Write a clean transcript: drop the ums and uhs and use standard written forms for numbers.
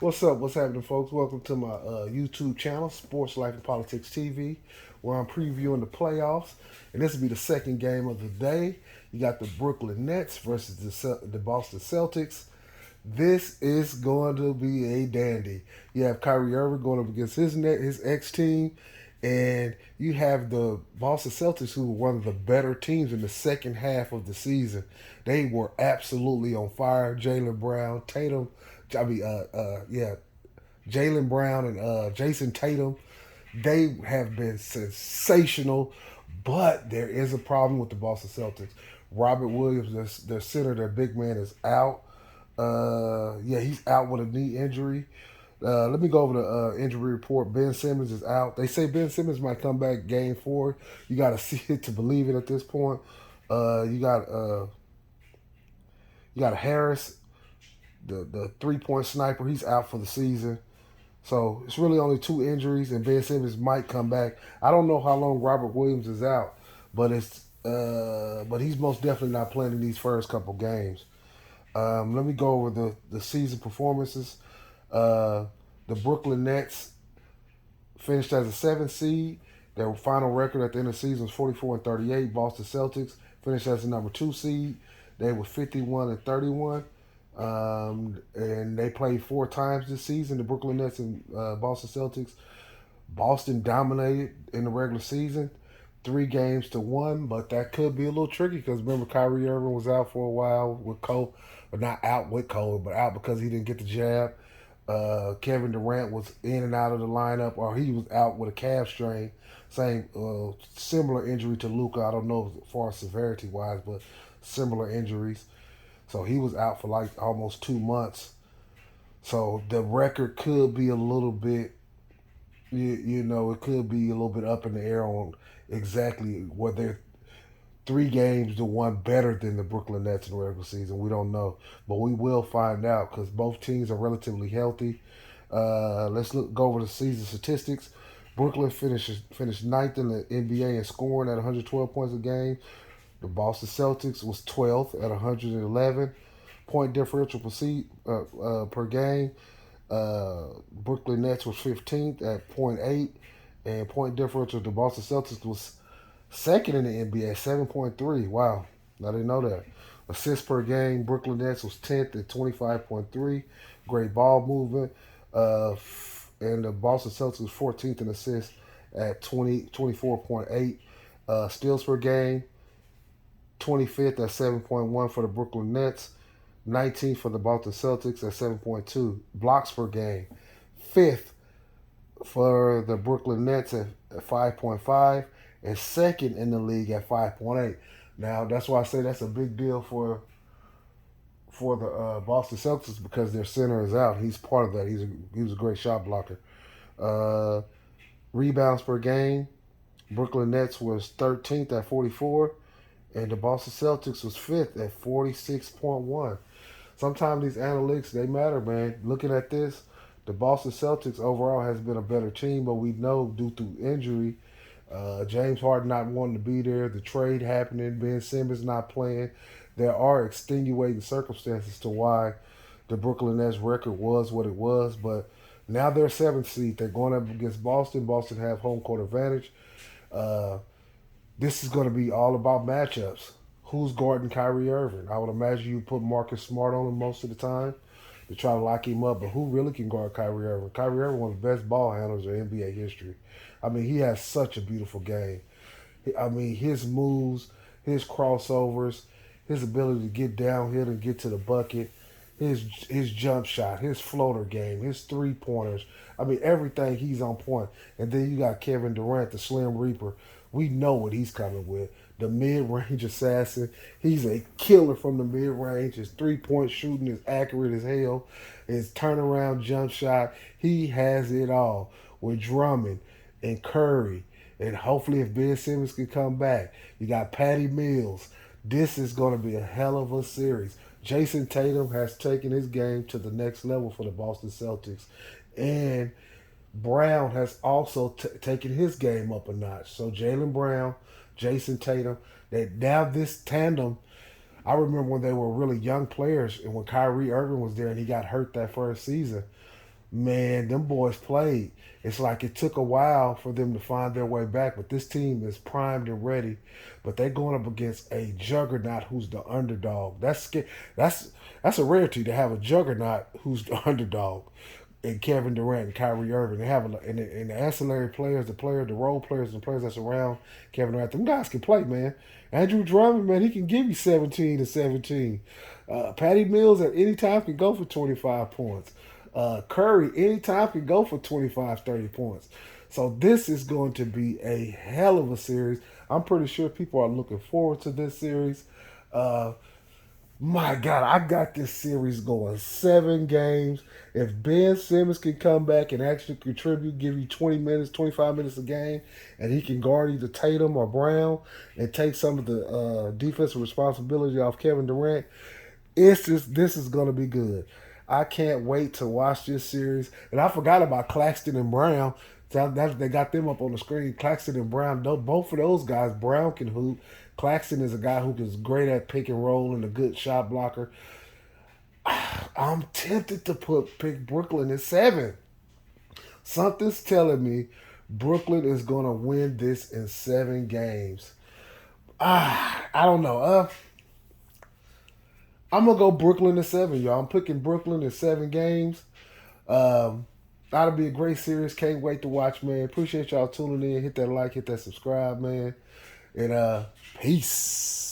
What's up? What's happening, folks? Welcome to my YouTube channel, Sports Life and Politics TV, where I'm previewing the playoffs. And this will be the second game of the day. You got the Brooklyn Nets versus the Boston Celtics. This is going to be a dandy. You have Kyrie Irving going up against his ex team, and you have the Boston Celtics, who were one of the better teams in the second half of the season. They were absolutely on fire. Jaylen Brown, Tatum, I mean, yeah, Jaylen Brown and Jason Tatum, they have been sensational. But there is a problem with the Boston Celtics. Robert Williams, their center, their big man, is out. Yeah, he's out with a knee injury. Let me go over the injury report. Ben Simmons is out. They say Ben Simmons might come back game 4. You got to see it to believe it at this point. You got Harris, the 3-point sniper. He's out for the season. So it's really only 2 injuries, and Ben Simmons might come back. I don't know how long Robert Williams is out, but but he's most definitely not playing in these first couple games. Let me go over the season performances. The Brooklyn Nets finished as a 7th seed. Their final record at the end of the season was 44-38. Boston Celtics finished as the number 2 seed. They were 51-31. And they played 4 times this season, the Brooklyn Nets and Boston Celtics. Boston dominated in the regular season, 3-1, but that could be a little tricky because remember Kyrie Irving was out for a while with COVID, or not out with COVID, but out because he didn't get the jab. Kevin Durant was in and out of the lineup, or he was out with a calf strain. Same similar injury to Luka. I don't know as far as severity wise, but similar injuries. So he was out for like almost 2 months. So the record could be a little bit, it could be a little bit up in the air on exactly what they're 3-1 better than the Brooklyn Nets in the regular season. We don't know, but we will find out because both teams are relatively healthy. Go over the season statistics. Brooklyn finished ninth in the NBA in scoring at 112 points a game. The Boston Celtics was 12th at 111 point differential per game. Brooklyn Nets was 15th at .8, and point differential. The Boston Celtics was second in the NBA, 7.3. Wow, I didn't know that. Assists per game, Brooklyn Nets was 10th at 25.3. Great ball movement. And the Boston Celtics was 14th in assists at 24.8. Steals per game, 25th at 7.1 for the Brooklyn Nets. 19th for the Boston Celtics at 7.2. Blocks per game, 5th for the Brooklyn Nets at 5.5, and second in the league at 5.8. Now that's why I say that's a big deal for the Boston Celtics because their center is out. He's part of that. He was a great shot blocker. Rebounds per game, Brooklyn Nets was 13th at 44, and the Boston Celtics was 5th at 46.1. Sometimes these analytics, they matter, man. Looking at this, the Boston Celtics overall has been a better team, but we know due to injury, James Harden not wanting to be there, the trade happening, Ben Simmons not playing, there are extenuating circumstances to why the Brooklyn Nets record was what it was. But now they're 7th seed. They're going up against Boston. Boston have home court advantage. This is going to be all about matchups. Who's guarding Kyrie Irving? I would imagine you put Marcus Smart on him most of the time to try to lock him up. But who really can guard Kyrie Irving? Kyrie Irving, one of the best ball handlers in NBA history. I mean, he has such a beautiful game. I mean, his moves, his crossovers, his ability to get downhill and get to the bucket, his jump shot, his floater game, his 3-pointers. I mean, everything, he's on point. And then you got Kevin Durant, the Slim Reaper. We know what he's coming with. The mid-range assassin. He's a killer from the mid-range. His 3-point shooting is accurate as hell. His turnaround jump shot. He has it all with Drummond and Curry. And hopefully if Ben Simmons can come back. You got Patty Mills. This is going to be a hell of a series. Jason Tatum has taken his game to the next level for the Boston Celtics. And Brown has also taken his game up a notch. So Jaylen Brown, Jason Tatum, that now this tandem, I remember when they were really young players and when Kyrie Irving was there and he got hurt that first season. Man, them boys played. It's like it took a while for them to find their way back, but this team is primed and ready. But they're going up against a juggernaut who's the underdog. That's that's a rarity to have a juggernaut who's the underdog. And Kevin Durant and Kyrie Irving, they have and the ancillary players, the role players, and the players that's around Kevin Durant. Them guys can play, man. Andrew Drummond, man, he can give you 17 to 17. Patty Mills at any time can go for 25 points. Curry anytime can go for 25, 30 points. So this is going to be a hell of a series. I'm pretty sure people are looking forward to this series. Uh, my God, I got this series going 7 games. If Ben Simmons can come back and actually contribute, give you 20 minutes, 25 minutes a game, and he can guard either Tatum or Brown and take some of the defensive responsibility off Kevin Durant, this is gonna be good. I can't wait to watch this series. And I forgot about Claxton and Brown. They got them up on the screen. Claxton and Brown, both of those guys. Brown can hoop. Claxton is a guy who is great at pick and roll and a good shot blocker. I'm tempted to pick Brooklyn at 7. Something's telling me Brooklyn is gonna win this in 7 games. I don't know. I'm gonna go Brooklyn at 7, y'all. I'm picking Brooklyn in 7 games. Um, That'll be a great series. Can't wait to watch, man. Appreciate y'all tuning in. Hit that like, hit that subscribe, man. And peace.